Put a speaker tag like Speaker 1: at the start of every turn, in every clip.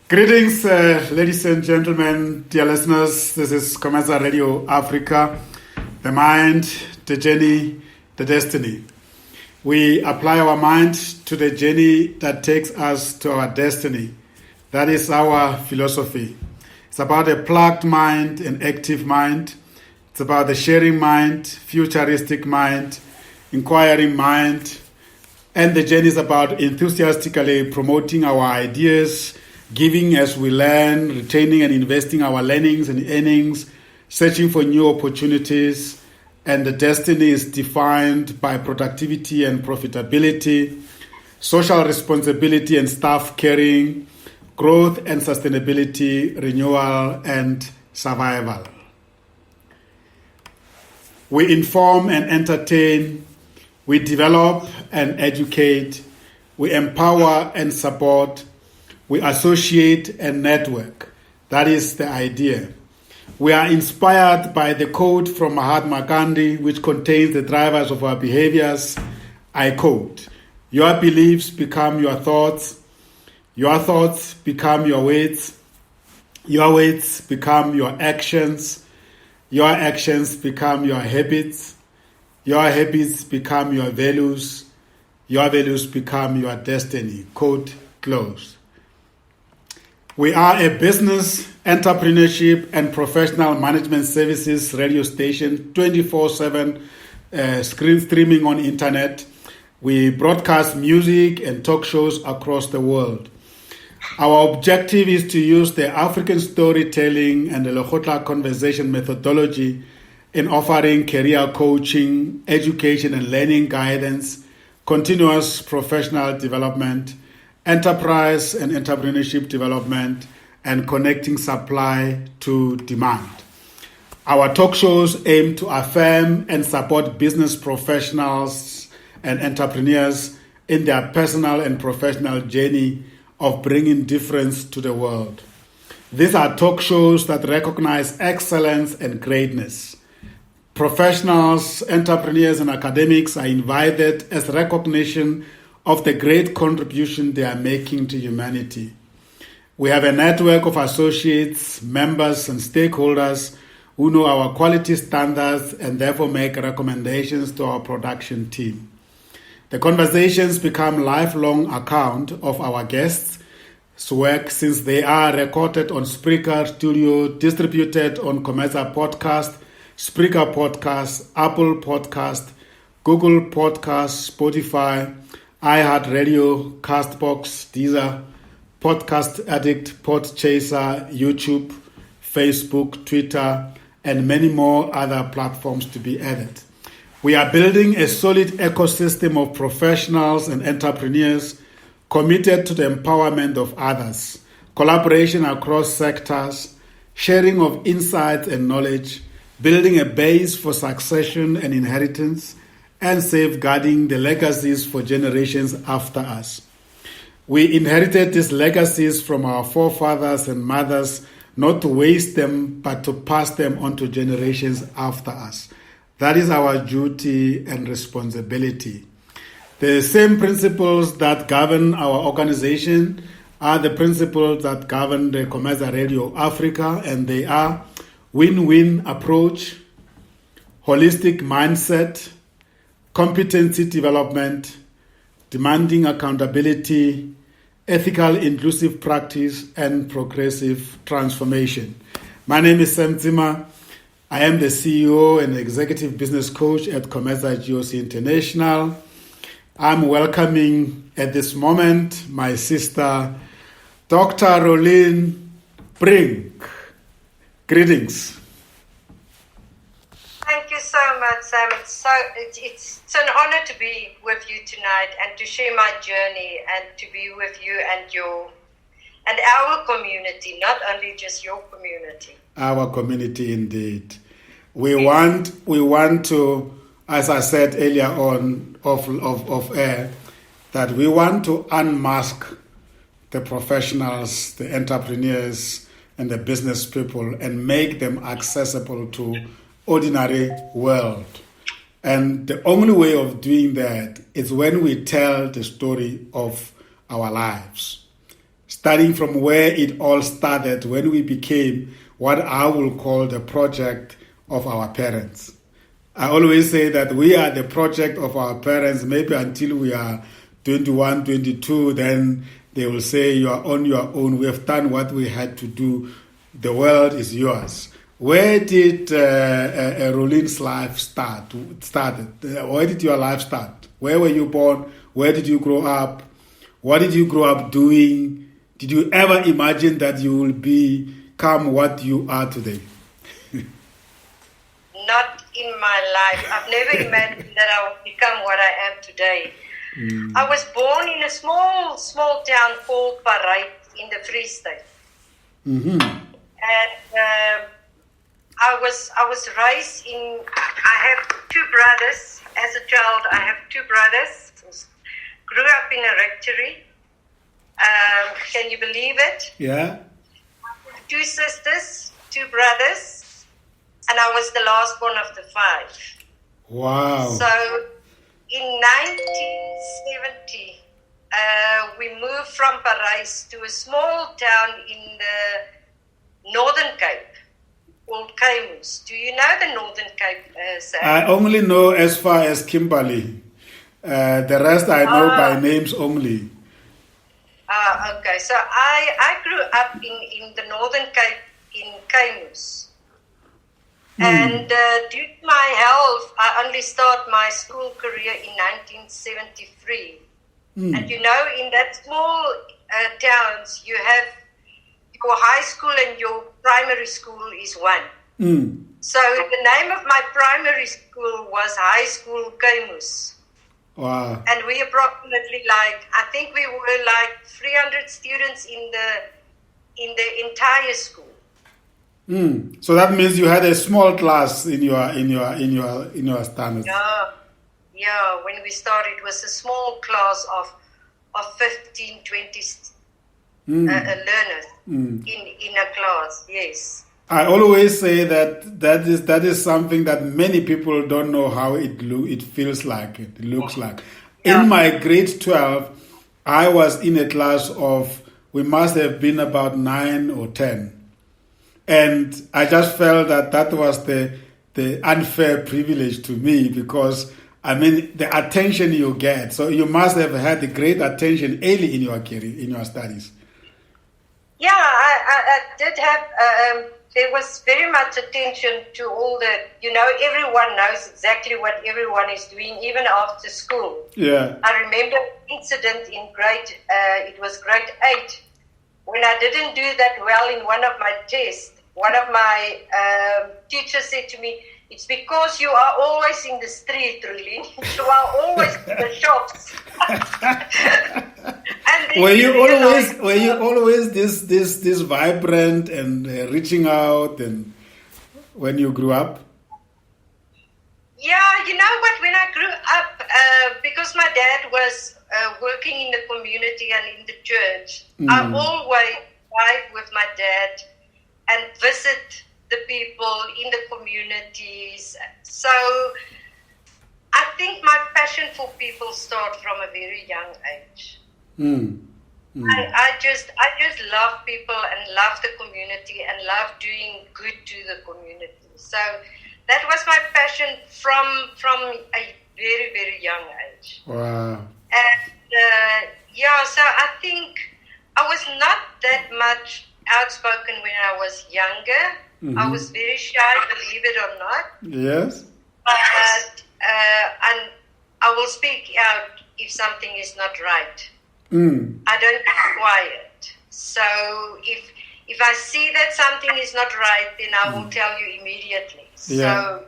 Speaker 1: Greetings, ladies and gentlemen, dear listeners. This is Commercial Radio Africa, the mind, the journey, the destiny. We apply our mind to the journey that takes us to our destiny. That is our philosophy. It's about a plugged mind, an active mind. It's about the sharing mind, futuristic mind, inquiring mind. And the journey is about enthusiastically promoting our ideas, giving as we learn, retaining and investing our learnings and earnings, searching for new opportunities, and the destiny is defined by productivity and profitability, social responsibility and staff caring, growth and sustainability, renewal and survival. We inform and entertain, we develop and educate, we empower and support, we associate and network. That is the idea. We are inspired by the quote from Mahatma Gandhi, which contains the drivers of our behaviors. I quote, "Your beliefs become your thoughts become your weights become your actions become your habits become your values become your destiny." Quote close. We are a business, entrepreneurship, and professional management services radio station, 24/7 streaming on internet. We broadcast music and talk shows across the world. Our objective is to use the African storytelling and the Lekgotla conversation methodology in offering career coaching, education and learning guidance, continuous professional development, enterprise and entrepreneurship development, and connecting supply to demand. Our talk shows aim to affirm and support business professionals and entrepreneurs in their personal and professional journey of bringing difference to the world. These are talk shows that recognize excellence and greatness. Professionals, entrepreneurs, and academics are invited as recognition of the great contribution they are making to humanity. We have a network of associates, members, and stakeholders who know our quality standards and therefore make recommendations to our production team. The conversations become lifelong account of our guests' work since they are recorded on Spreaker Studio, distributed on Commercial Podcast, Spreaker Podcast, Apple Podcast, Google Podcast, Spotify, iHeartRadio, Castbox, Deezer, Podcast Addict, Podchaser, YouTube, Facebook, Twitter, and many more other platforms to be added. We are building a solid ecosystem of professionals and entrepreneurs committed to the empowerment of others, collaboration across sectors, sharing of insights and knowledge, building a base for succession and inheritance, and safeguarding the legacies for generations after us. We inherited these legacies from our forefathers and mothers, not to waste them, but to pass them on to generations after us. That is our duty and responsibility. The same principles that govern our organization are the principles that govern the Commercial Radio Africa, and they are win-win approach, holistic mindset, competency development, demanding accountability, ethical inclusive practice, and progressive transformation. My name is Sam Zimmer. I am the CEO and Executive Business Coach at Commercial GOC International. I'm welcoming at this moment my sister, Dr. Roelien Brink. Greetings.
Speaker 2: Thank you so much, Sam. It's an honor to be with you tonight and to share my journey and to be with you and our community, not only just your community.
Speaker 1: Our community, indeed. We want to, as I said earlier on of air, that we want to unmask the professionals, the entrepreneurs, and the business people and make them accessible to ordinary world. And the only way of doing that is when we tell the story of our lives. starting from where it all started when we became what I will call the project of our parents. I always say that we are the project of our parents, maybe until we are 21, 22, then they will say you are on your own. We have done what we had to do. The world is yours. Where did Roelien's life started? Where did your life start? Where were you born? Where did you grow up? What did you grow up doing? Did you ever imagine that you will become what you are today?
Speaker 2: Not in my life. I've never imagined that I would become what I am today. I was born in a small town called Parys in the Free State.
Speaker 1: Mm-hmm.
Speaker 2: And I was raised in, I have two brothers. As a child, I have two brothers. Grew up in a rectory. Can you believe it?
Speaker 1: Yeah.
Speaker 2: Two sisters, two brothers, and I was the last one of the five.
Speaker 1: Wow.
Speaker 2: So in 1970, we moved from Parys to a small town in the Northern Cape called Kaimus. Do you know the Northern Cape, Sam?
Speaker 1: I only know as far as Kimberley. The rest I know by names only.
Speaker 2: Okay. So I grew up in the Northern Cape in Kaimus. And due to my health, I only started my school career in 1973. And you know, in that small towns, you have your high school and your primary school is one. So the name of my primary school was High School Kaimus.
Speaker 1: Wow.
Speaker 2: And we approximately I think we were 300 students in the entire school.
Speaker 1: So that means you had a small class in your standards.
Speaker 2: Yeah. When we started, it was a small class of 15, 20 learners in a class. Yes.
Speaker 1: I always say that is something that many people don't know how it feels like. It looks like. Yeah. In my grade 12, I was in a class of, we must have been about 9 or 10. And I just felt that was the unfair privilege to me, because, I mean, the attention you get. So you must have had the great attention early in your career, in your studies.
Speaker 2: Yeah, I did have, there was very much attention to all everyone knows exactly what everyone is doing, even after school.
Speaker 1: Yeah.
Speaker 2: I remember an incident in grade 8, when I didn't do that well in one of my tests. One of my teachers said to me, "It's because you are always in the street, Roelien. You are always in the shops."
Speaker 1: Were you always this vibrant and reaching out, and when you grew up?
Speaker 2: Yeah, you know what? When I grew up, because my dad was working in the community and in the church, I always ride with my dad and visit the people in the communities. So I think my passion for people started from a very young age. I just love people and love the community and love doing good to the community. So that was my passion from a very, very young age.
Speaker 1: Wow.
Speaker 2: And so I think I was not that much outspoken when I was younger. I was very shy, believe it or not.
Speaker 1: Yes.
Speaker 2: But and I will speak out if something is not right. I don't be quiet. So if I see that something is not right, then I will tell you immediately. So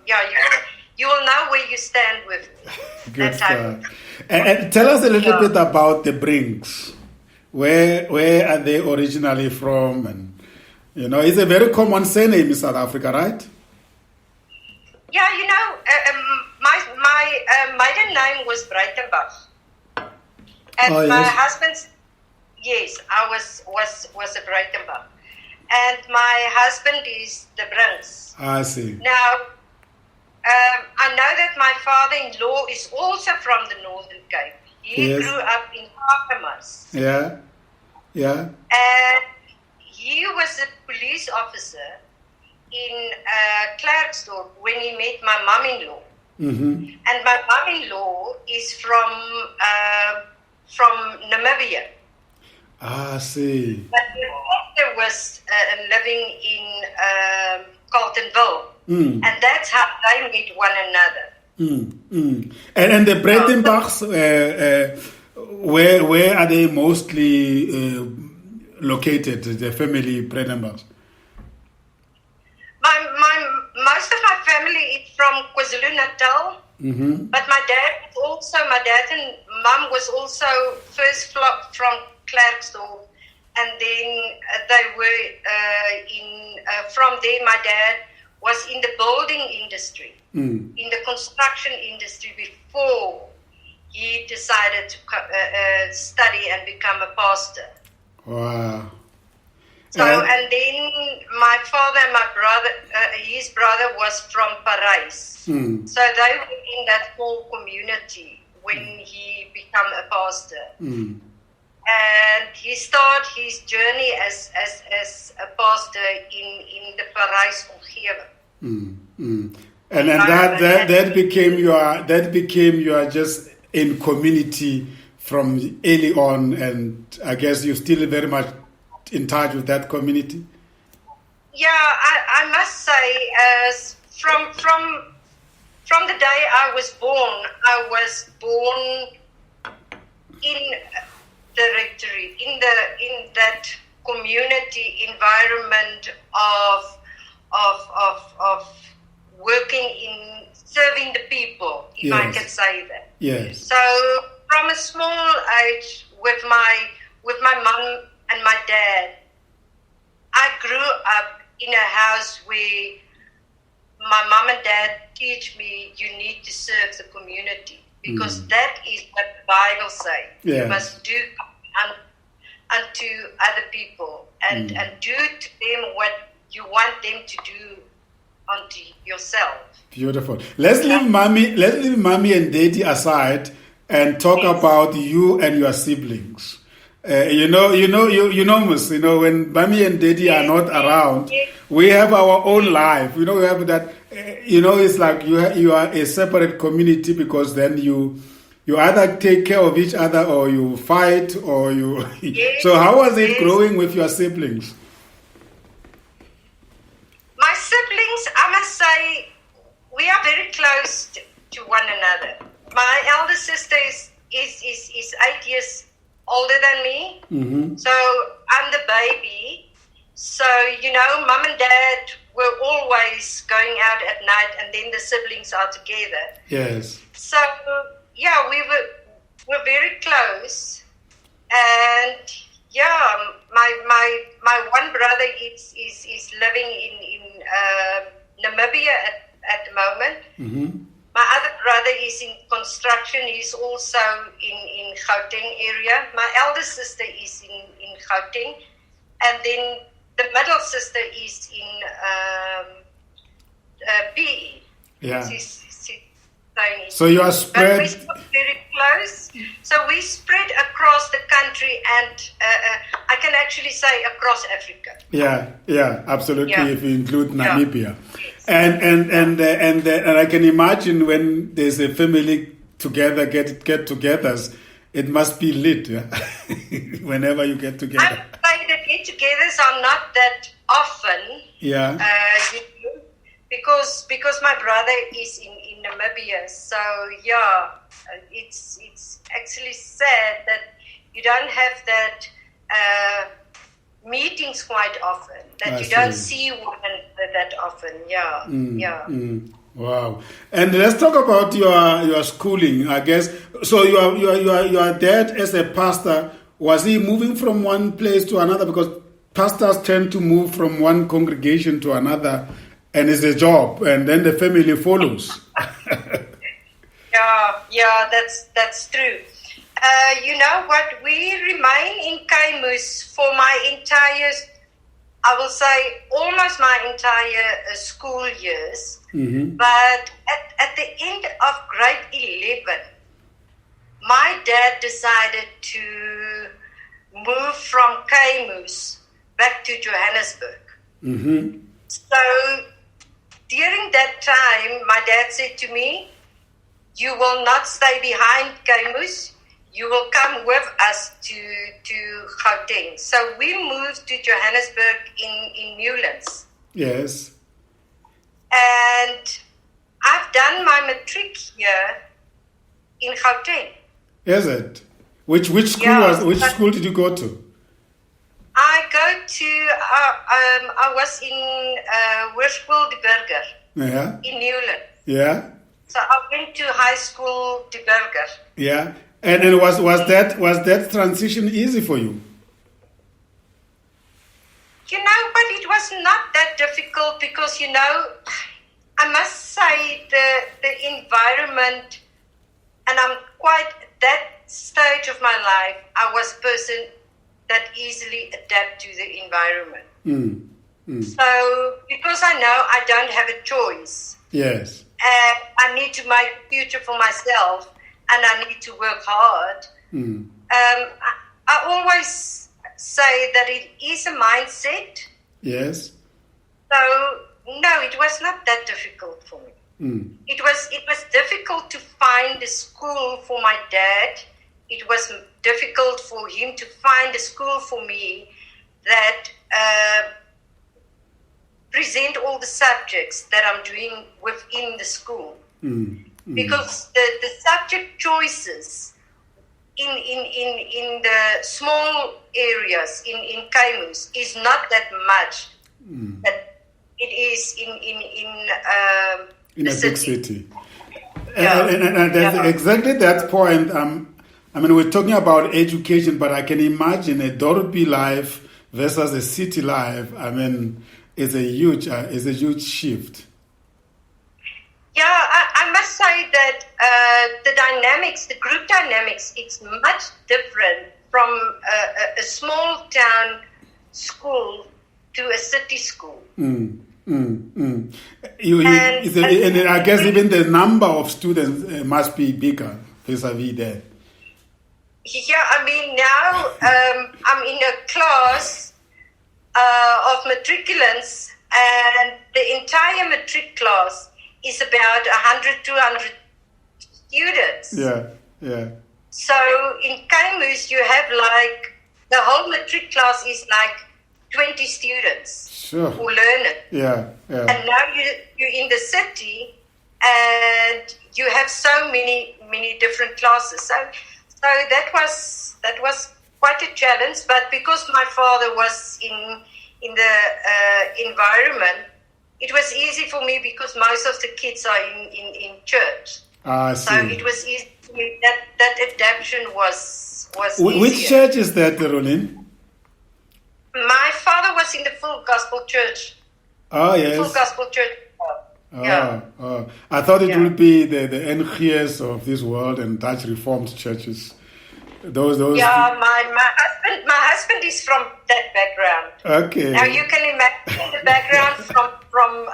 Speaker 2: you will know where you stand with me.
Speaker 1: Good stuff. And tell us a little bit about the Brinks. Where are they originally from? And it's a very common surname in South Africa, right?
Speaker 2: Yeah, my maiden name was Breitenbach, and my husband's I was a Breitenbach, and my husband is the Brinks.
Speaker 1: I see.
Speaker 2: Now, I know that my father-in-law is also from the Northern Cape. He grew up in Kakamas.
Speaker 1: Yeah. Yeah.
Speaker 2: And he was a police officer in Klerksdorp when he met my mom-in-law.
Speaker 1: Mm-hmm.
Speaker 2: And my mom-in-law is from Namibia.
Speaker 1: Ah, I see.
Speaker 2: But my sister was living in Carltonville. And that's how they met one another.
Speaker 1: And the Breitenbachs, where are they mostly located, the family Breitenbachs?
Speaker 2: Most of my family is from KwaZulu-Natal. But my dad and mom was also first from Klerksdorp. And then they were from there, my dad was in the building industry, in the construction industry before he decided to study and become a pastor.
Speaker 1: Wow.
Speaker 2: So, and then my father and my brother, his brother was from Paris. So they were in that whole community when he became a pastor. And he started his journey as a pastor in the Parijs omgeving.
Speaker 1: And that became your just in community from early on, and I guess you're still very much in touch with that community.
Speaker 2: Yeah, I must say, from the day I was born in the rectory, in that community environment of working in serving the people, if I can say that.
Speaker 1: Yes.
Speaker 2: So from a small age, with my mom and my dad, I grew up in a house where my mom and dad teach me you need to serve the community, because that is what the Bible says.
Speaker 1: Yes.
Speaker 2: You must do unto other people and do to them what you want them to do unto yourself. Beautiful.
Speaker 1: Let's leave mommy and daddy aside and talk about you and your siblings. You know, when mommy and daddy are not around, we have our own life. We have that. It's like you are a separate community, because then you either take care of each other or you fight or you. So how was it growing with your siblings?
Speaker 2: My siblings, I must say, we are very close to one another. My elder sister is 8 years older than me, so I'm the baby. So, mom and dad were always going out at night, and then the siblings are together.
Speaker 1: Yes.
Speaker 2: So, yeah, we were very close, and my one brother is living in Namibia at the moment. My other brother is in construction. He's also in Gauteng area. My elder sister is in Gauteng, and then the middle sister is in PE.
Speaker 1: Yeah.
Speaker 2: So
Speaker 1: you are spread.
Speaker 2: But we're very close. So we spread across the country, and I can actually say across Africa.
Speaker 1: Yeah, absolutely.
Speaker 2: Yeah.
Speaker 1: If you include Namibia,
Speaker 2: yes.
Speaker 1: and I can imagine when there's a family together, get-togethers, it must be lit. Yeah? Whenever you get together.
Speaker 2: I would say the get-togethers are not that often.
Speaker 1: Yeah.
Speaker 2: Because my brother is in Namibia, so yeah, it's actually sad that you don't have that meetings quite often, that you don't see one that often.
Speaker 1: Wow. And let's talk about your schooling, I guess. So your dad as a pastor, was he moving from one place to another? Because pastors tend to move from one congregation to another, and it's a job, and then the family follows.
Speaker 2: Yeah, that's true. You know what? We remain in Kaimus for my entire, I will say, almost my entire school years. But at the end of grade 11, my dad decided to move from Kaimus back to Johannesburg.
Speaker 1: Mm-hmm.
Speaker 2: So during that time, my dad said to me, "You will not stay behind Kaimus. You will come with us to Gauteng." So we moved to Johannesburg in Newlands.
Speaker 1: Yes.
Speaker 2: And I've done my matric here in Gauteng.
Speaker 1: Is it? Which school which school did you go to?
Speaker 2: I go to I was in Hoërskool de Burger
Speaker 1: Yeah.
Speaker 2: in Newland.
Speaker 1: Yeah.
Speaker 2: So I went to high school de Burger.
Speaker 1: Yeah. And was that transition easy for you?
Speaker 2: But it was not that difficult because, I must say the environment, and I'm quite at that stage of my life, I was a person that easily adapt to the environment.
Speaker 1: Mm. Mm.
Speaker 2: So because I know I don't have a choice.
Speaker 1: Yes.
Speaker 2: And I need to make a future for myself, and I need to work hard.
Speaker 1: Mm.
Speaker 2: I always say that it is a mindset.
Speaker 1: Yes.
Speaker 2: So no, it was not that difficult for me.
Speaker 1: Mm.
Speaker 2: It was difficult to find a school for my dad. It was difficult for him to find a school for me that present all the subjects that I'm doing within the school.
Speaker 1: Mm. Mm.
Speaker 2: Because the subject choices in the small areas in Kaimus is not that much that it is
Speaker 1: in
Speaker 2: the
Speaker 1: a big city.
Speaker 2: Yeah.
Speaker 1: And that's exactly that point. We're talking about education, but I can imagine a Dorothy life versus a city life. It's a huge shift.
Speaker 2: Yeah, I must say that the group dynamics, it's much different from a small town school to a city school.
Speaker 1: Mm, mm, mm. And I guess even the number of students must be bigger vis-a-vis that.
Speaker 2: Yeah, now I'm in a class of matriculants, and the entire matric class is about 100, 200 students.
Speaker 1: Yeah.
Speaker 2: So in Kaimus, you have the whole matric class is 20 students
Speaker 1: sure.
Speaker 2: who learn it.
Speaker 1: Yeah.
Speaker 2: And now you're in the city, and you have so many different classes. So that was quite a challenge. But because my father was in the environment, it was easy for me because most of the kids are in church.
Speaker 1: I see.
Speaker 2: So it was easy for me. That adaptation was easier.
Speaker 1: Which church is that, Roelien?
Speaker 2: My father was in the Full Gospel Church.
Speaker 1: Oh, yes.
Speaker 2: Full Gospel Church. Yeah.
Speaker 1: I thought it would be the NGS of this world and Dutch Reformed churches. Those.
Speaker 2: Yeah, my husband is from that background.
Speaker 1: Okay.
Speaker 2: Now you can imagine the background from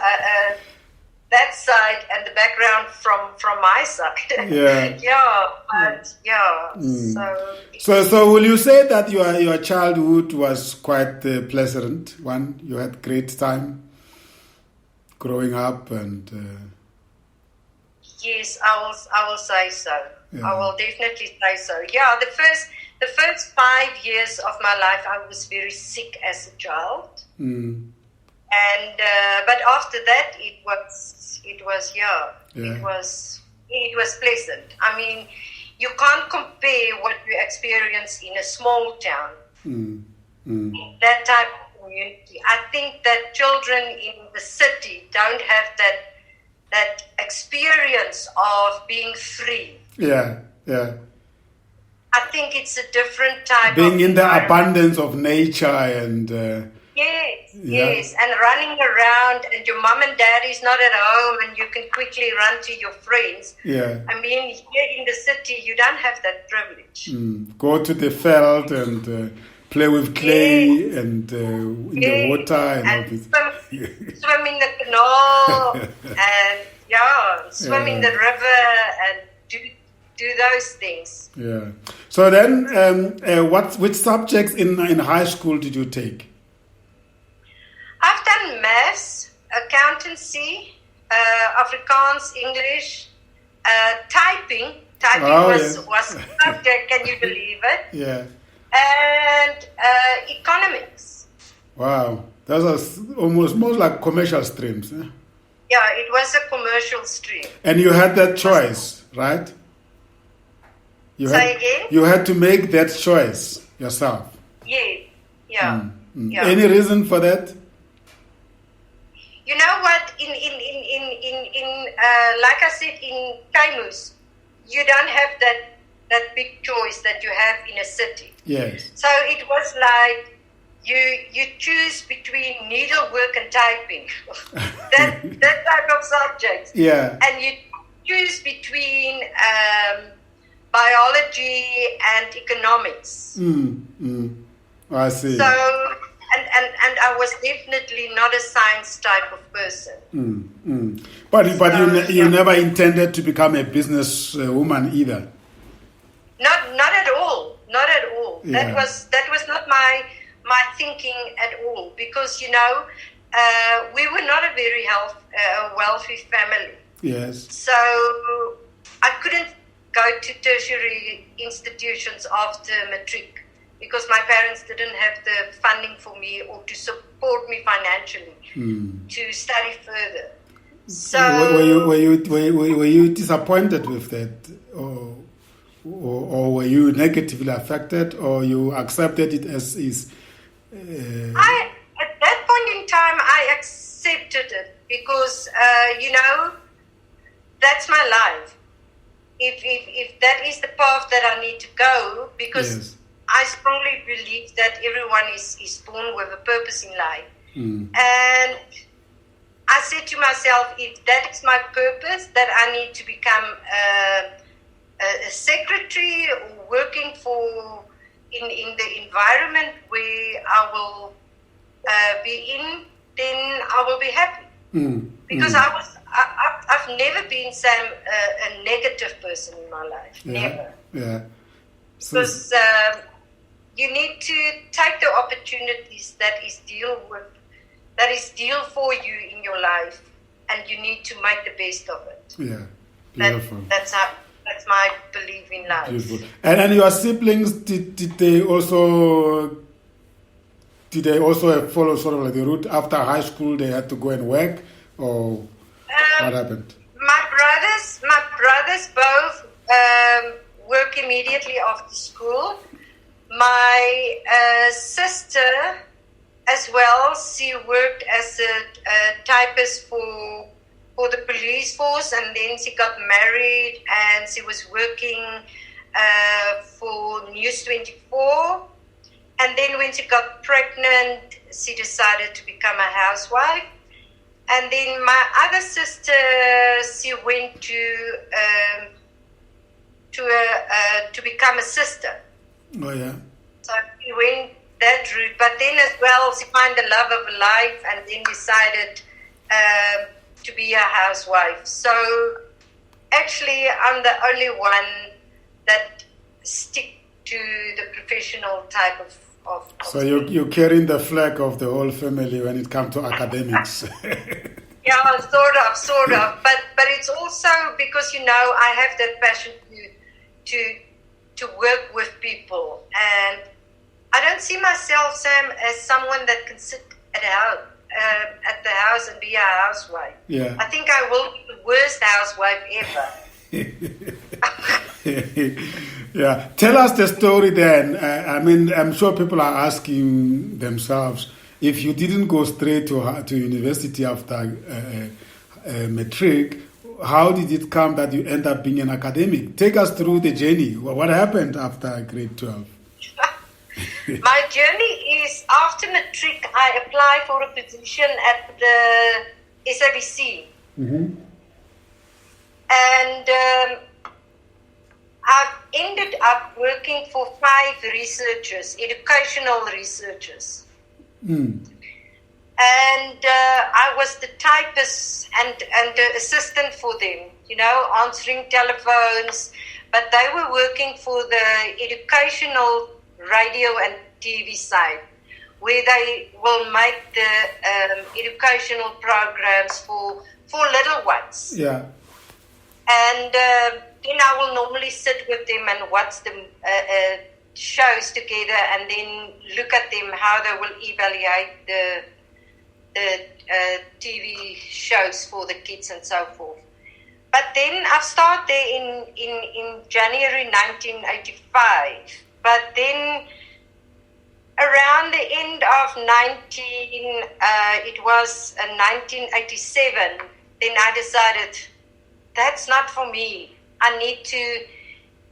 Speaker 2: that side and the background from my side.
Speaker 1: Yeah. So will you say that your childhood was quite pleasant one? You had great time growing up and.
Speaker 2: Yes, I will say so.
Speaker 1: Yeah.
Speaker 2: I will definitely say so. Yeah, the first 5 years of my life, I was very sick as a child, and but after that, it was pleasant. You can't compare what you experience in a small town, that type of community. I think that children in the city don't have that experience of being free.
Speaker 1: Yeah.
Speaker 2: I think it's a different type
Speaker 1: being
Speaker 2: of
Speaker 1: in the abundance of nature and
Speaker 2: yes, and running around, and your mom and dad is not at home, and you can quickly run to your friends.
Speaker 1: Yeah.
Speaker 2: Here in the city, you don't have that privilege.
Speaker 1: Go to the field and play with clay and in the water and all this.
Speaker 2: Swim in the canal and swim in the river and do do those things.
Speaker 1: Yeah. So then, which subjects in high school did you take?
Speaker 2: I've done maths, accountancy, Afrikaans, English, typing. Typing was a subject, can you believe it?
Speaker 1: Yeah.
Speaker 2: And economics.
Speaker 1: Wow. Those are almost more like commercial streams. Eh?
Speaker 2: Yeah, it was a commercial stream.
Speaker 1: And you had that choice, right?
Speaker 2: Say again?
Speaker 1: You had to make that choice yourself.
Speaker 2: Yeah. Yeah.
Speaker 1: Any reason for that?
Speaker 2: You know what? In like I said, in Kaimus, you don't have that big choice that you have in a city.
Speaker 1: Yes.
Speaker 2: So it was like you choose between needlework and typing. that type of subject.
Speaker 1: Yeah.
Speaker 2: And you choose between biology and economics.
Speaker 1: I see.
Speaker 2: So and I was definitely not a science type of person.
Speaker 1: But you never intended to become a business woman either.
Speaker 2: Not at all. Not at all.
Speaker 1: Yeah.
Speaker 2: That was not my thinking at all, because we were not a very wealthy family.
Speaker 1: Yes.
Speaker 2: So I couldn't go to tertiary institutions after matric, because my parents didn't have the funding for me or to support me financially to study further. So
Speaker 1: were you disappointed with that, or were you negatively affected, or you accepted it as is?
Speaker 2: At that point in time, I accepted it because that's my life. If that is the path that I need to go, because
Speaker 1: Yes.
Speaker 2: I strongly believe that everyone is born with a purpose in life. And I said to myself, if that is my purpose, that I need to become a secretary or working in the environment where I will be in, then I will be happy. Because I've never been, Sam, a negative person in my life. Never.
Speaker 1: Yeah.
Speaker 2: Because you need to take the opportunities that is deal for you in your life, and you need to make the best of it.
Speaker 1: Yeah. Beautiful.
Speaker 2: That's my belief in life.
Speaker 1: Beautiful. And your siblings, did they also follow sort of like the route after high school? They had to go and work, or what happened?
Speaker 2: My brothers both work immediately after school. My sister as well, she worked as a typist for the police force, and then she got married and she was working for News 24. And then when she got pregnant, she decided to become a housewife. And then my other sister, she went to become a sister.
Speaker 1: Oh yeah.
Speaker 2: So she went that route, but then as well she found the love of her life and then decided to be a housewife. So actually I'm the only one that stick to the professional type of
Speaker 1: So you're carrying the flag of the whole family when it comes to academics.
Speaker 2: Yeah, sort of. But it's also because I have that passion to work with people, and I don't see myself, Sam, as someone that can sit at the house and be a housewife.
Speaker 1: Yeah.
Speaker 2: I think I will be the worst housewife ever.
Speaker 1: Yeah. Tell us the story then. I'm sure people are asking themselves, if you didn't go straight to university after matric, how did it come that you end up being an academic? Take us through the journey. What happened after grade 12?
Speaker 2: My journey is, after matric, I applied for a position at the SABC.
Speaker 1: Mm-hmm.
Speaker 2: And I've ended up working for 5 researchers, educational researchers. And I was the typist and the assistant for them, answering telephones, but they were working for the educational radio and TV side, where they will make the educational programs for little ones.
Speaker 1: Yeah.
Speaker 2: And then I will normally sit with them and watch them shows together, and then look at them how they will evaluate the TV shows for the kids and so forth. But then I started there in January 1985. But then around the end of 1987, then I decided that's not for me. I need to,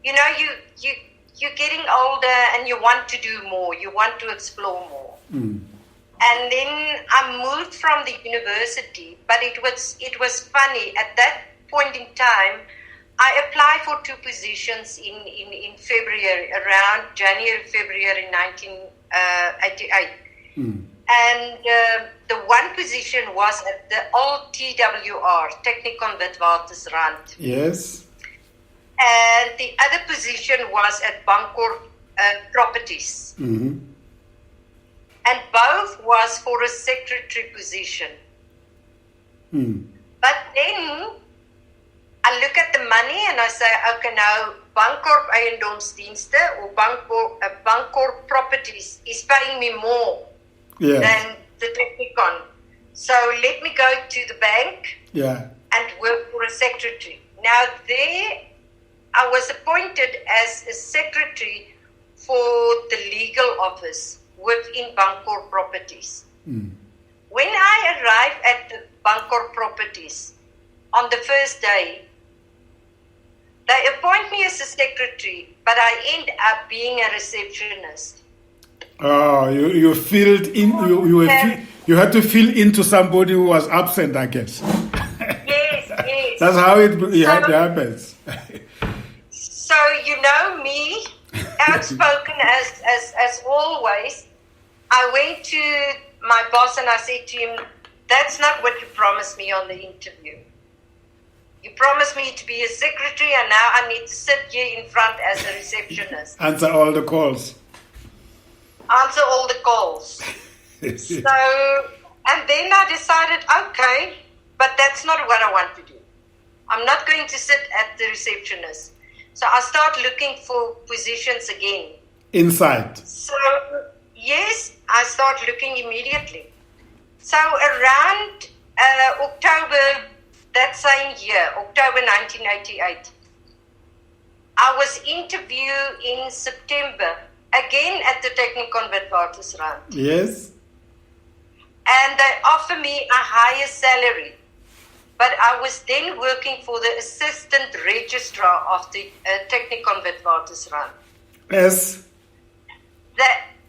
Speaker 2: you're getting older and you want to do more. You want to explore more.
Speaker 1: Mm.
Speaker 2: And then I moved from the university, but it was funny. At that point in time, I applied for 2 positions in February, around January, February 1988.
Speaker 1: Mm.
Speaker 2: And the one position was at the old TWR, Technikon Witwatersrand.
Speaker 1: Yes.
Speaker 2: And the other position was at Bancorp Properties.
Speaker 1: Mm-hmm.
Speaker 2: And both was for a secretary position.
Speaker 1: Mm.
Speaker 2: But then I look at the money and I say, okay, now Bancorp Eiendomsdienste or Bancorp Properties is paying me more than the Technikon. So let me go to the bank and work for a secretary. Now there I was appointed as a secretary for the legal office within Bancorp Properties.
Speaker 1: Mm.
Speaker 2: When I arrived at the Bancorp Properties on the first day, they appoint me as a secretary, but I end up being a receptionist.
Speaker 1: Oh, you filled in. You had to fill into somebody who was absent, I guess.
Speaker 2: Yes.
Speaker 1: That's how it happens.
Speaker 2: So you know me, outspoken as always. I went to my boss and I said to him, "That's not what you promised me on the interview. You promised me to be a secretary, and now I need to sit here in front as a receptionist.
Speaker 1: Answer all the calls.
Speaker 2: Answer all the calls." So, and then I decided, okay, but that's not what I want to do. I'm not going to sit at the receptionist. So I start looking for positions again.
Speaker 1: Inside.
Speaker 2: So, yes, I start looking immediately. So around October that same year, October 1988, I was interviewed in September, again at the Technikon Witwatersrand.
Speaker 1: Yes.
Speaker 2: And they offered me a higher salary. But I was then working for the assistant registrar of the Technikon Witwatersrand.
Speaker 1: Yes.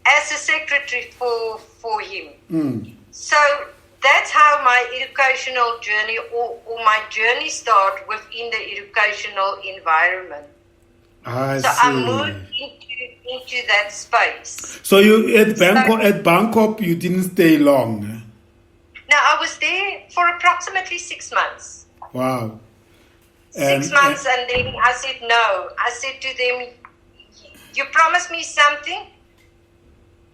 Speaker 2: As a secretary for him.
Speaker 1: Mm.
Speaker 2: So that's how my educational journey or my journey started within the educational environment.
Speaker 1: I
Speaker 2: so
Speaker 1: see.
Speaker 2: I moved into that space.
Speaker 1: So you at Bancorp you didn't stay long.
Speaker 2: Now I was there for approximately 6 months.
Speaker 1: Wow.
Speaker 2: 6 months, and then I said no. I said to them, "You promised me something,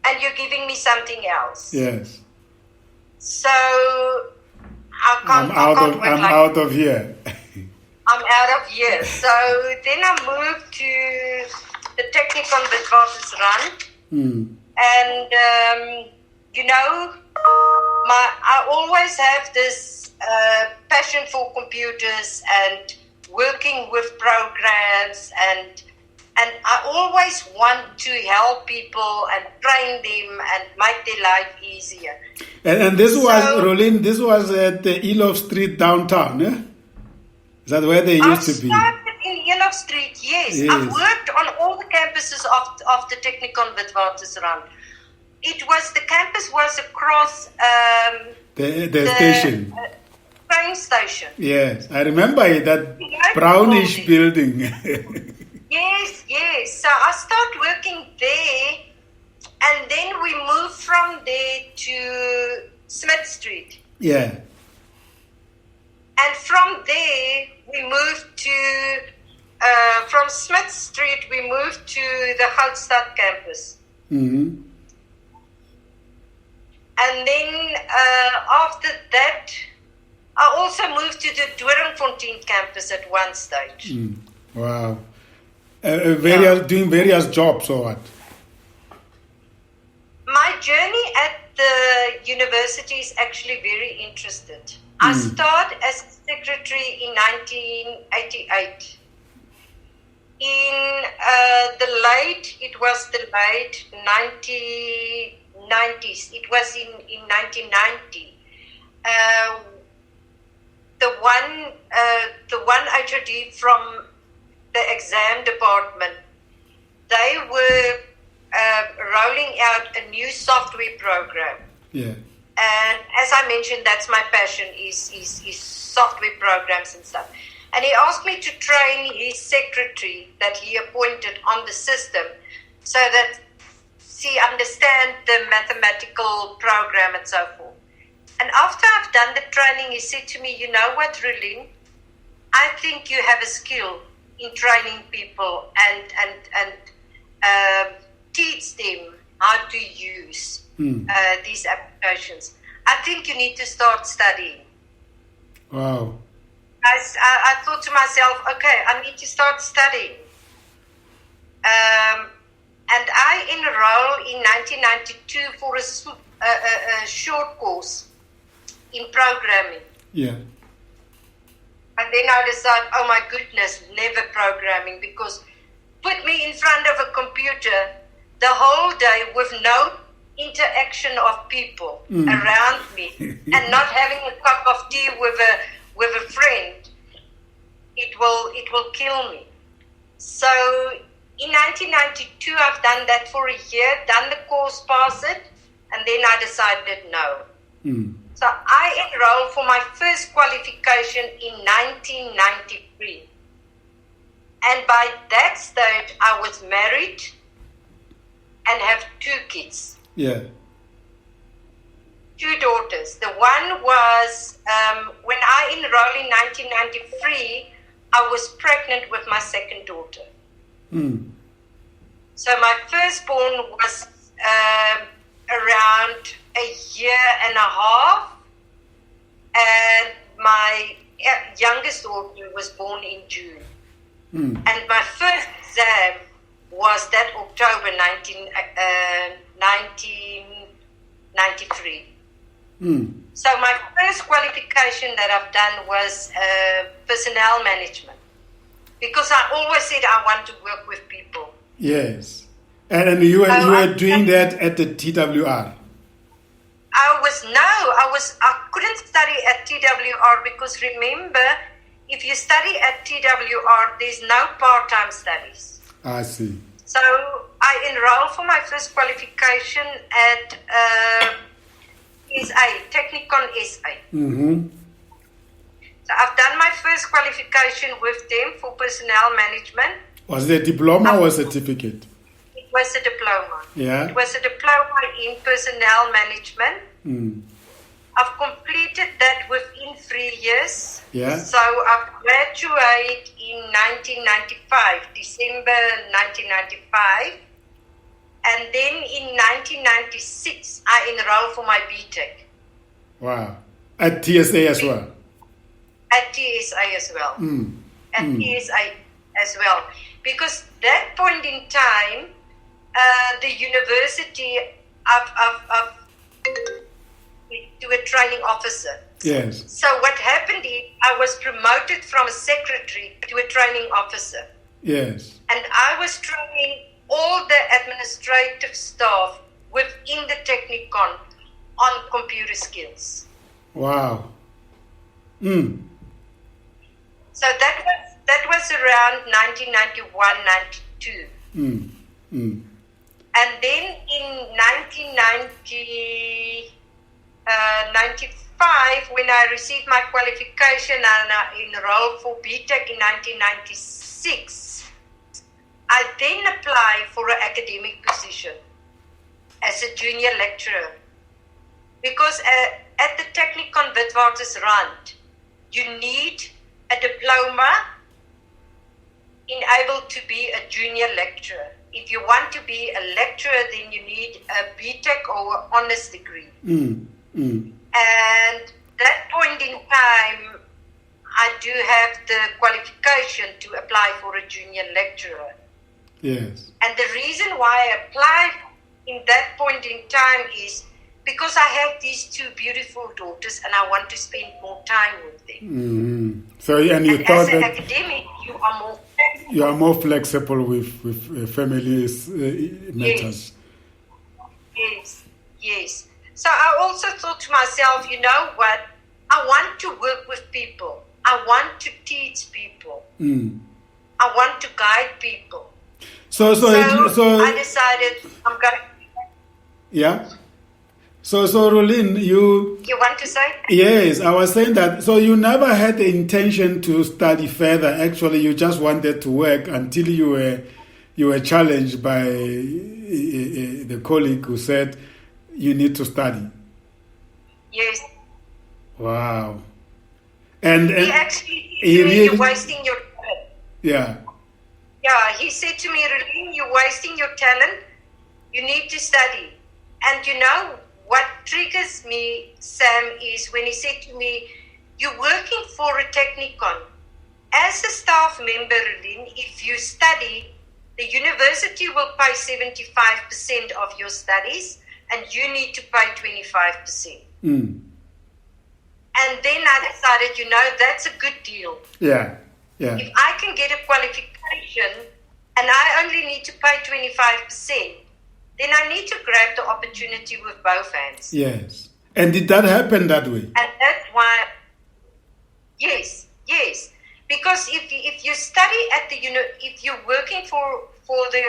Speaker 2: and you're giving me something else."
Speaker 1: Yes.
Speaker 2: So I'm
Speaker 1: out of here.
Speaker 2: I'm out of here. So then I moved to the Technikon Witwatersrand.
Speaker 1: Mm.
Speaker 2: And, I always have this passion for computers and working with programs, and I always want to help people and train them and make their life easier.
Speaker 1: And this was, Roelien, this was at the Elof Street downtown, eh? Is that where they used to be?
Speaker 2: I started in Elof Street, yes. I've worked on all the campuses of the Technikon Witwatersrand. The campus was across
Speaker 1: the station.
Speaker 2: Train station.
Speaker 1: Yes, I remember it, that brownish building.
Speaker 2: Yes. So I started working there, and then we moved from there to Smith Street.
Speaker 1: Yeah.
Speaker 2: And from there, we moved to from Smith Street, we moved to the Goudstad campus.
Speaker 1: Mm-hmm.
Speaker 2: And then after that, I also moved to the Doornfontein campus at one stage.
Speaker 1: Wow. Doing various jobs or what?
Speaker 2: My journey at the university is actually very interesting. I started as secretary in 1988. In it was the late 1990s. It was in 1990. The one HOD from the exam department, they were rolling out a new software program.
Speaker 1: Yeah.
Speaker 2: And as I mentioned, that's my passion is software programs and stuff. And he asked me to train his secretary that he appointed on the system so that she understand the mathematical program and so forth. And after I've done the training, he said to me, you know what, Roelien, I think you have a skill in training people and teach them how to use these applications. I think you need to start studying.
Speaker 1: Wow.
Speaker 2: I thought to myself, okay, I need to start studying. And I enrolled in 1992 for a short course in programming.
Speaker 1: Yeah.
Speaker 2: And then I decided, oh my goodness, never programming, because put me in front of a computer the whole day with no interaction of people around me and not having a cup of tea with a friend, it will kill me. So in 1992, I've done that for a year, done the course, passed it, and then I decided no. So I enrolled for my first qualification in 1993. And by that stage, I was married and have 2 kids.
Speaker 1: Yeah.
Speaker 2: 2 daughters. The one was, when I enrolled in 1993, I was pregnant with my second daughter. So my firstborn was around a year and a half, and my youngest daughter was born in June. And my first exam was that October 1993. So my first qualification that I've done was personnel management, because I always said I want to work with people.
Speaker 1: Yes. And you were doing that at the TWR?
Speaker 2: I couldn't study at TWR because remember, if you study at TWR, there's no part-time studies.
Speaker 1: I see.
Speaker 2: So I enrolled for my first qualification at SA, Technicon SA. So I've done my first qualification with them for personnel management.
Speaker 1: Was it a diploma or a certificate?
Speaker 2: It was a diploma.
Speaker 1: Yeah.
Speaker 2: It was a diploma in personnel management. I've completed that within 3 years.
Speaker 1: Yeah.
Speaker 2: So I've graduated in 1995, December 1995. And then in 1996, I enrolled for my BTEC.
Speaker 1: Wow. At TSA as well?
Speaker 2: At TSA as well. At TSA as well. Because that point in time, the university, I've to a training officer.
Speaker 1: Yes.
Speaker 2: So what happened is I was promoted from a secretary to a training officer.
Speaker 1: Yes.
Speaker 2: And I was training all the administrative staff within the Technicon on computer skills.
Speaker 1: Wow.
Speaker 2: So that was around 1991, 92. And then in 1995, when I received my qualification and I enrolled for BTEC in 1996, I then applied for an academic position as a junior lecturer. Because at the Technicon Witwatersrand, you need a diploma able to be a junior lecturer. If you want to be a lecturer, then you need a BTEC or an honors degree. And that point in time, I do have the qualification to apply for a junior lecturer.
Speaker 1: Yes.
Speaker 2: And the reason why I applied in that point in time is because I have these two beautiful daughters and I want to spend more time with them.
Speaker 1: So, and you thought
Speaker 2: as an
Speaker 1: that
Speaker 2: academic, you are more flexible.
Speaker 1: You are more flexible with families matters.
Speaker 2: Yes. So I also thought to myself, you know what? I want to work with people. I want to teach people. I want to guide people.
Speaker 1: So
Speaker 2: I decided I'm going to...
Speaker 1: Yeah. So Roelien, you
Speaker 2: want to say?
Speaker 1: Yes, I was saying that. So you never had the intention to study further. Actually, you just wanted to work until you were challenged by the colleague who said you need to study.
Speaker 2: Yes.
Speaker 1: Wow. And
Speaker 2: he actually said to me, you're wasting your talent.
Speaker 1: Yeah.
Speaker 2: Yeah, he said to me, Roelien, you're wasting your talent. You need to study. And you know, what triggers me, Sam, is when he said to me, you're working for a technicon. As a staff member, Roelien, if you study, the university will pay 75% of your studies and you need to pay 25%. And then I decided, you know, that's a good deal.
Speaker 1: Yeah.
Speaker 2: If I can get a qualification and I only need to pay 25%, then I need to grab the opportunity with both hands.
Speaker 1: Yes. And did that happen that way?
Speaker 2: And that's why, yes. Because if you study at the, if you're working for the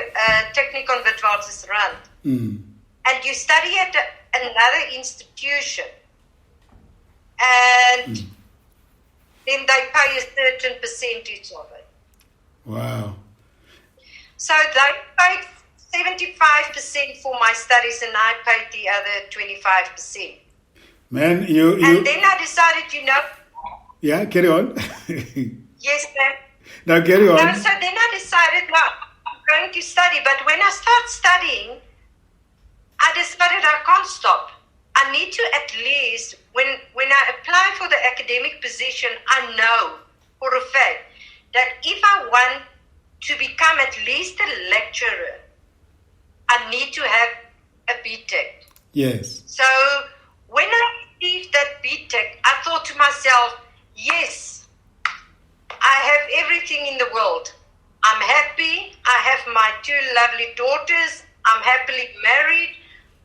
Speaker 2: Technikon Witwatersrand, and you study at another institution, and then they pay a certain percentage of it.
Speaker 1: Wow.
Speaker 2: So they paid 75% for my studies and I paid the other 25%.
Speaker 1: Man, you...
Speaker 2: And then I decided, you know...
Speaker 1: Yeah, carry on.
Speaker 2: Yes, ma'am.
Speaker 1: Now carry on.
Speaker 2: No, so then I decided, no, I'm going to study. But when I start studying, I decided I can't stop. I need to at least, when I apply for the academic position, I know for a fact that if I want to become at least a lecturer, I need to have a BTEC.
Speaker 1: Yes.
Speaker 2: So when I received that BTEC, I thought to myself, yes, I have everything in the world. I'm happy. I have my two lovely daughters. I'm happily married.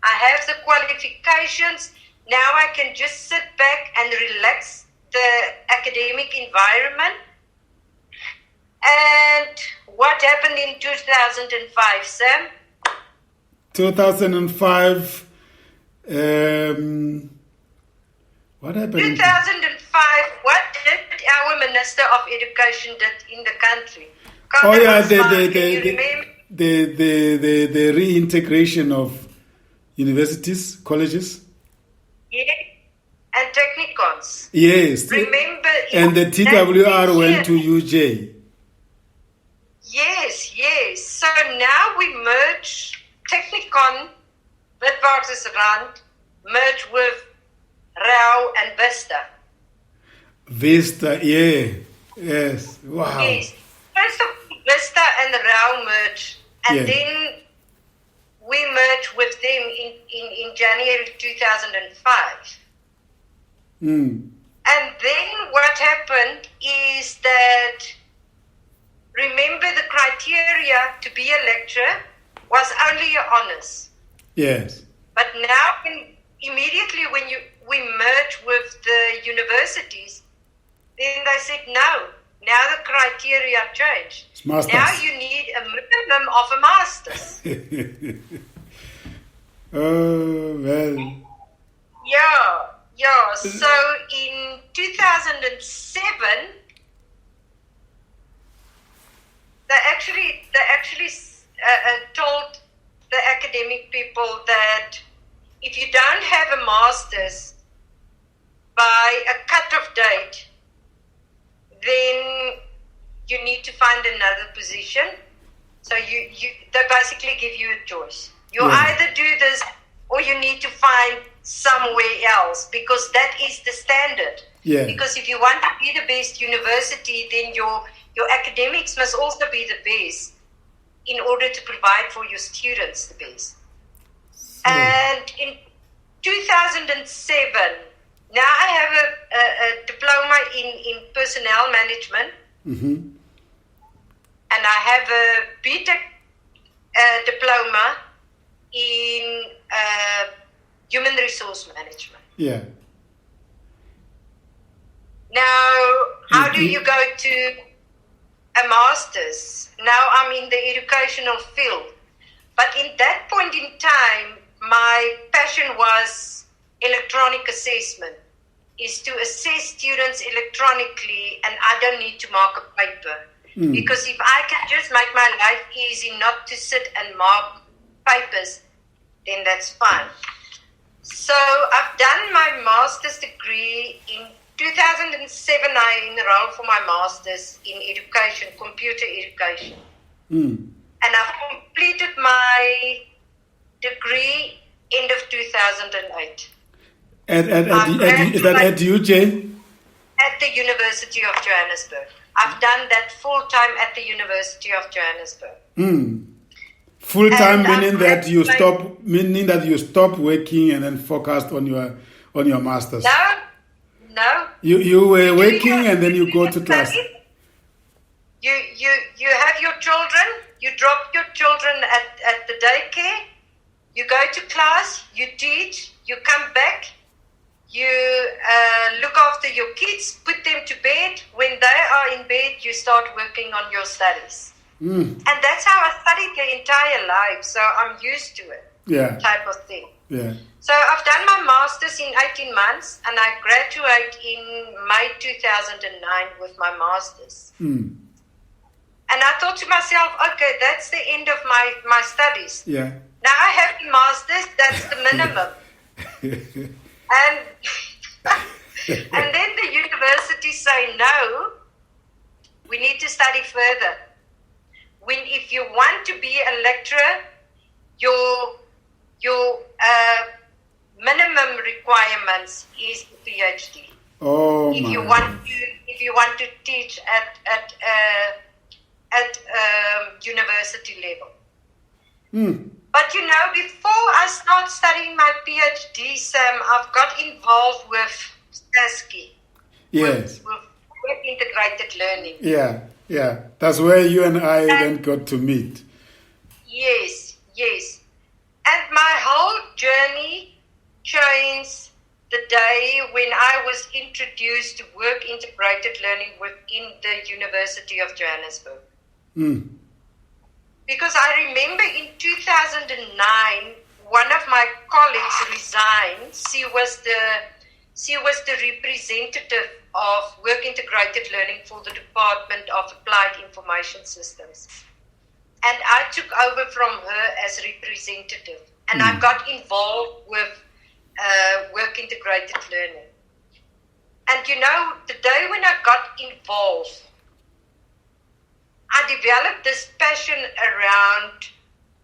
Speaker 2: I have the qualifications. Now I can just sit back and relax the academic environment. And what happened in 2005, Sam?
Speaker 1: 2005. What happened?
Speaker 2: 2005. What did our Minister of Education did in the country?
Speaker 1: The reintegration of universities, colleges.
Speaker 2: Yes, and technicons.
Speaker 1: Yes.
Speaker 2: Remember,
Speaker 1: and the TWR went to UJ.
Speaker 2: Yes. So now we merge Technikon, Witwatersrand, merge with Rau and Vista.
Speaker 1: Vista, yeah. Yes. Wow.
Speaker 2: Yes. First of all, Vista and Rau merge. And then we merged with them in January 2005. And then what happened is that, remember, the criteria to be a lecturer was only your honors.
Speaker 1: Yes.
Speaker 2: But now, immediately when we merge with the universities, then they said no. Now the criteria changed. Now you need a minimum of a master's.
Speaker 1: Oh, well.
Speaker 2: Yeah. So in 2007, they actually told the academic people that if you don't have a master's by a cut-off date, then you need to find another position. So they basically give you a choice. You either do this or you need to find somewhere else, because that is the standard.
Speaker 1: Yeah.
Speaker 2: Because if you want to be the best university, then your academics must also be the best in order to provide for your students the best. And in 2007, now I have a diploma in personnel management.
Speaker 1: Mm-hmm.
Speaker 2: And I have a BTEC diploma in human resource management.
Speaker 1: Yeah.
Speaker 2: Now, how do you go to a master's? Now I'm in the educational field. But in that point in time, my passion was electronic assessment, is to assess students electronically, and I don't need to mark a paper. Because if I can just make my life easy not to sit and mark papers, then that's fine. So I've done my master's degree. In 2007, I enrolled for my master's in education, computer education. And I've completed my degree end of 2008.
Speaker 1: Is that at UJ?
Speaker 2: At the University of Johannesburg. I've done that full-time at the University of Johannesburg.
Speaker 1: Full-time meaning that you stop working and then focused on your master's.
Speaker 2: No.
Speaker 1: You were working and then you go to class.
Speaker 2: You have your children. You drop your children at the daycare. You go to class. You teach. You come back. You look after your kids, put them to bed. When they are in bed, you start working on your studies. And that's how I studied the entire life, so I'm used to it.
Speaker 1: Yeah.
Speaker 2: Type of thing.
Speaker 1: Yeah.
Speaker 2: So I've done my master's in 18 months, and I graduate in May 2009 with my master's. And I thought to myself, okay, that's the end of my studies.
Speaker 1: Yeah.
Speaker 2: Now I have the master's, that's the minimum. And then the university say, no, we need to study further. If you want to be a lecturer, your minimum requirements is the PhD.
Speaker 1: Oh,
Speaker 2: if you want to teach at university level. But before I start studying my PhD, Sam, I've got involved with SASKI.
Speaker 1: Yes.
Speaker 2: With work integrated learning.
Speaker 1: Yeah. That's where you and I then got to meet.
Speaker 2: Yes. And my whole journey changed the day when I was introduced to work integrated learning within the University of Johannesburg. Because I remember in 2009, one of my colleagues resigned. She was the representative of work integrated learning for the Department of Applied Information Systems. And I took over from her as representative. And I got involved with work integrated learning. And the day when I got involved, I developed this passion around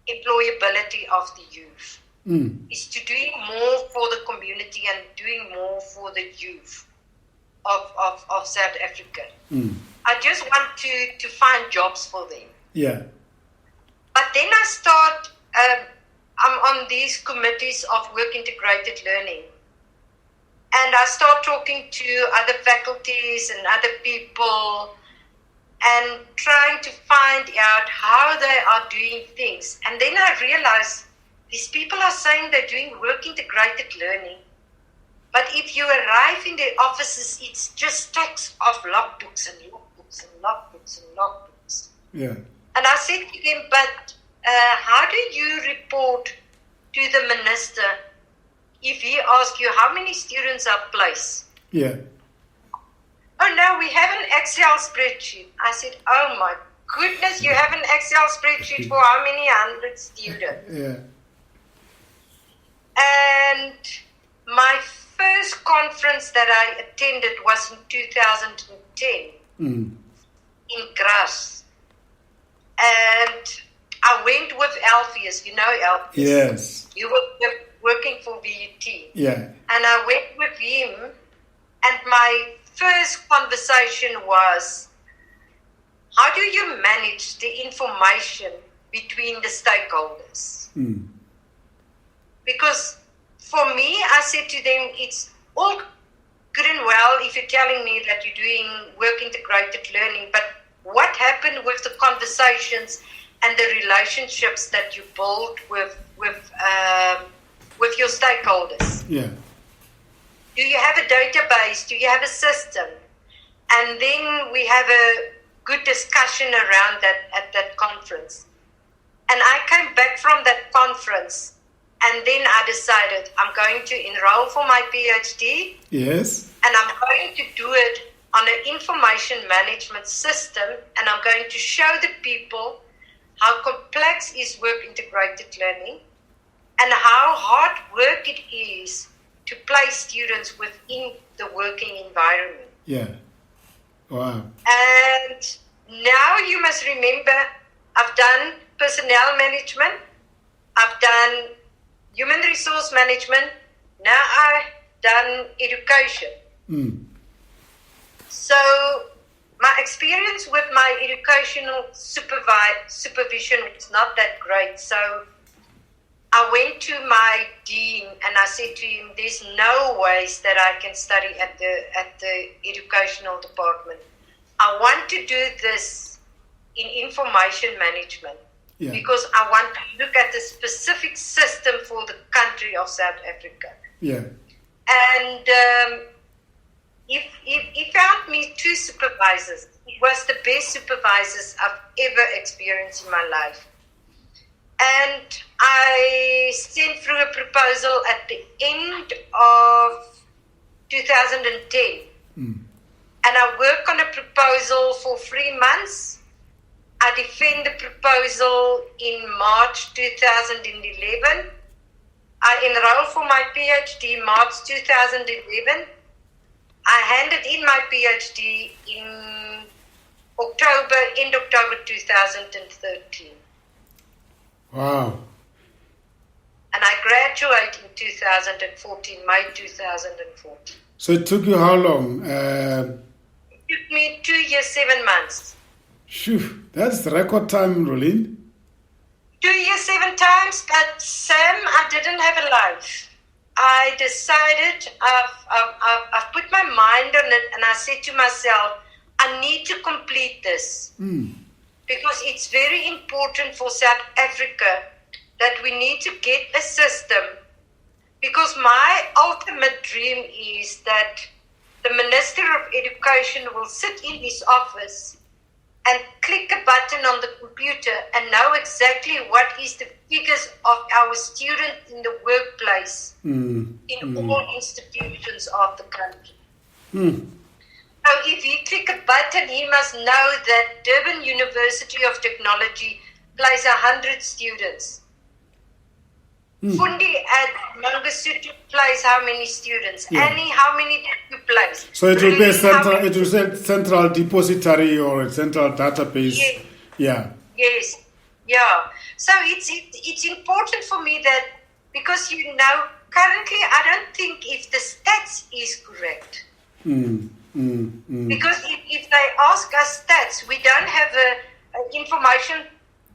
Speaker 2: employability of the youth. Is to doing more for the community and doing more for the youth of South Africa. I just want to find jobs for them.
Speaker 1: Yeah.
Speaker 2: But then I'm on these committees of work integrated learning. And I start talking to other faculties and other people and trying to find out how they are doing things. And then I realized these people are saying they're doing work integrated learning. But if you arrive in their offices, it's just stacks of logbooks and logbooks and logbooks and logbooks.
Speaker 1: Yeah.
Speaker 2: And I said to them, but how do you report to the minister if he asks you how many students are placed?
Speaker 1: Yeah.
Speaker 2: Oh, no, we have an Excel spreadsheet. I said, oh, my goodness, you have an Excel spreadsheet for how many 100 students?
Speaker 1: Yeah.
Speaker 2: And my first conference that I attended was in 2010. in Gras. And I went with Alpheus, you know Alpheus.
Speaker 1: Yes.
Speaker 2: You were working for VUT.
Speaker 1: Yeah.
Speaker 2: And I went with him, and my first conversation was, how do you manage the information between the stakeholders?
Speaker 1: Mm.
Speaker 2: Because for me, I said to them, it's all good and well if you're telling me that you're doing work integrated learning, but what happened with the conversations and the relationships that you build with your stakeholders?
Speaker 1: Yeah.
Speaker 2: Do you have a database? Do you have a system? And then we have a good discussion around that at that conference. And I came back from that conference, and then I decided I'm going to enroll for my PhD.
Speaker 1: Yes.
Speaker 2: And I'm going to do it on an information management system, and I'm going to show the people how complex is work integrated learning and how hard work it is to place students within the working environment.
Speaker 1: Yeah. Wow.
Speaker 2: And now you must remember, I've done personnel management, I've done human resource management, now I've done education.
Speaker 1: Mm.
Speaker 2: So my experience with my educational supervision was not that great. So I went to my dean and I said to him, there's no ways that I can study at the educational department. I want to do this in information management.
Speaker 1: Yeah.
Speaker 2: Because I want to look at the specific system for the country of South Africa.
Speaker 1: Yeah.
Speaker 2: And he found me 2 supervisors. It was the best supervisors I've ever experienced in my life. And I sent through a proposal at the end of 2010.
Speaker 1: Mm.
Speaker 2: And I worked on a proposal for 3 months. I defend the proposal in March 2011. I enrolled for my PhD March 2011. I handed in my PhD in end October 2013.
Speaker 1: Wow.
Speaker 2: And I graduated in 2014, May 2014.
Speaker 1: So it took you how long?
Speaker 2: It took me 2 years, 7 months.
Speaker 1: Phew, that's record time, Roelien.
Speaker 2: 2 years, 7 times, but Sam, I didn't have a life. I decided, I've put my mind on it, and I said to myself, I need to complete this.
Speaker 1: Mm.
Speaker 2: Because it's very important for South Africa that we need to get a system. Because my ultimate dream is that the Minister of Education will sit in his office and click a button on the computer and know exactly what is the figures of our students in the workplace in all institutions of the country.
Speaker 1: Mm.
Speaker 2: So if he click a button, he must know that Durban University of Technology plays 100 students. Fundi at Mangosuthu plays how many students?
Speaker 1: Yeah.
Speaker 2: Annie, how many did you place?
Speaker 1: So it will be a
Speaker 2: Really,
Speaker 1: central, it will say central depository or a central database.
Speaker 2: Yes.
Speaker 1: Yeah.
Speaker 2: Yes, yeah. So it's important for me that, because currently I don't think if the stats is correct. Because if they ask us stats, we don't have an information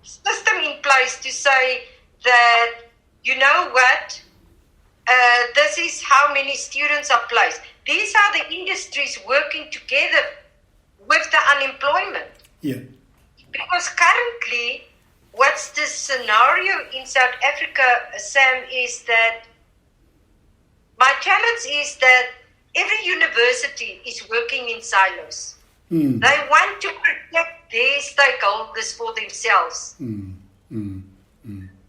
Speaker 2: system in place to say that, you know what, this is how many students are placed. These are the industries working together with the unemployment.
Speaker 1: Yeah.
Speaker 2: Because currently, what's the scenario in South Africa, Sam, is that my challenge is that every university is working in silos.
Speaker 1: Mm.
Speaker 2: They want to protect their stakeholders for themselves.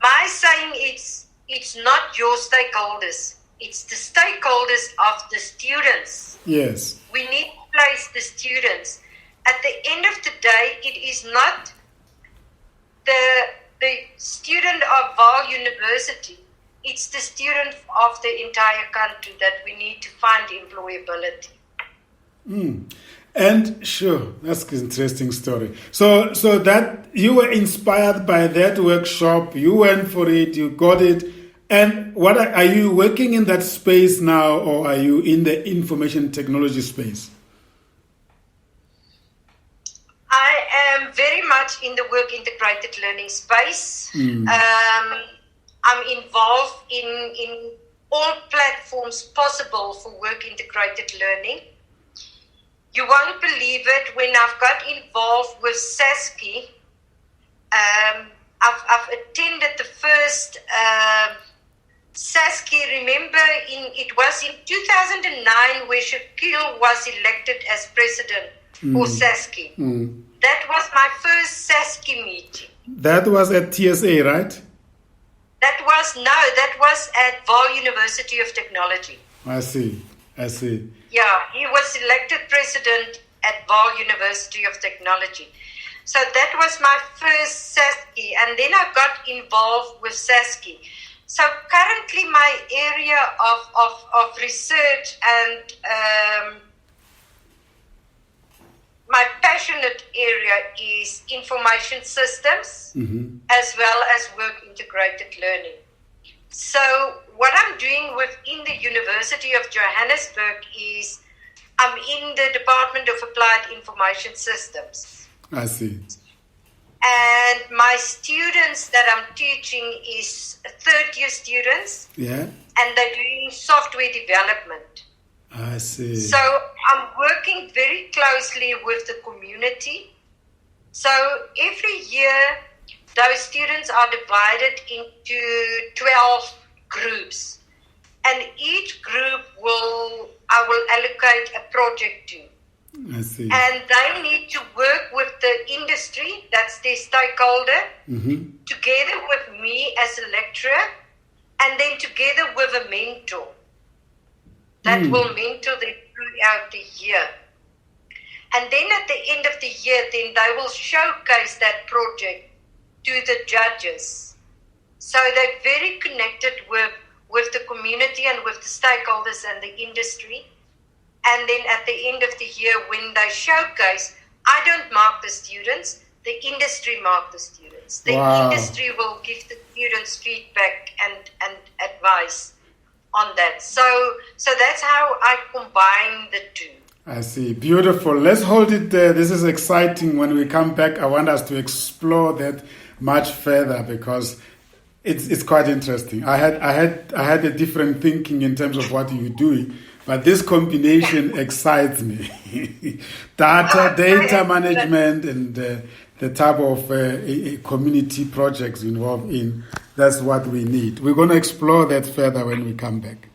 Speaker 2: My saying is, it's not your stakeholders. It's the stakeholders of the students.
Speaker 1: Yes.
Speaker 2: We need to place the students. At the end of the day, it is not the student of Vaal University. It's the student of the entire country that we need to find employability.
Speaker 1: And sure, that's an interesting story. So that you were inspired by that workshop, you went for it, you got it. And what are you working in that space now, or are you in the information technology space?
Speaker 2: I am very much in the work integrated learning space. I'm involved in all platforms possible for work integrated learning. You won't believe it, when I've got involved with SASKI, I've attended the first SASKI. Remember, it was in 2009 where Shaquille was elected as president for SASKI. That was my first SASKI meeting.
Speaker 1: That was at TSA, right?
Speaker 2: That was at Vaal University of Technology.
Speaker 1: I see.
Speaker 2: Yeah, he was elected president at Vaal University of Technology. So that was my first SASKI, and then I got involved with SASKI. So currently my area of research and my passionate area is information systems, as well as work integrated learning. So what I'm doing within the University of Johannesburg is I'm in the Department of Applied Information Systems.
Speaker 1: I see.
Speaker 2: And my students that I'm teaching is third-year students.
Speaker 1: Yeah.
Speaker 2: And they're doing software development.
Speaker 1: I see.
Speaker 2: So I'm working very closely with the community. So every year, those students are divided into 12 groups. And each group I will allocate a project to.
Speaker 1: I see.
Speaker 2: And they need to work with the industry, that's their stakeholder, together with me as a lecturer, and then together with a mentor that will mentor them throughout the year. And then at the end of the year, then they will showcase that project to the judges. So they're very connected with the community and with the stakeholders and the industry. And then at the end of the year, when they showcase, I don't mark the students, the industry mark the students. The industry will give the students feedback and advice on that. So that's how I combine the two.
Speaker 1: I see. Beautiful. Let's hold it there. This is exciting. When we come back, I want us to explore that much further, because it's quite interesting. I had a different thinking in terms of what you're doing, but this combination excites me. Data management and the type of community projects involved in, that's what we need. We're going to explore that further when we come back.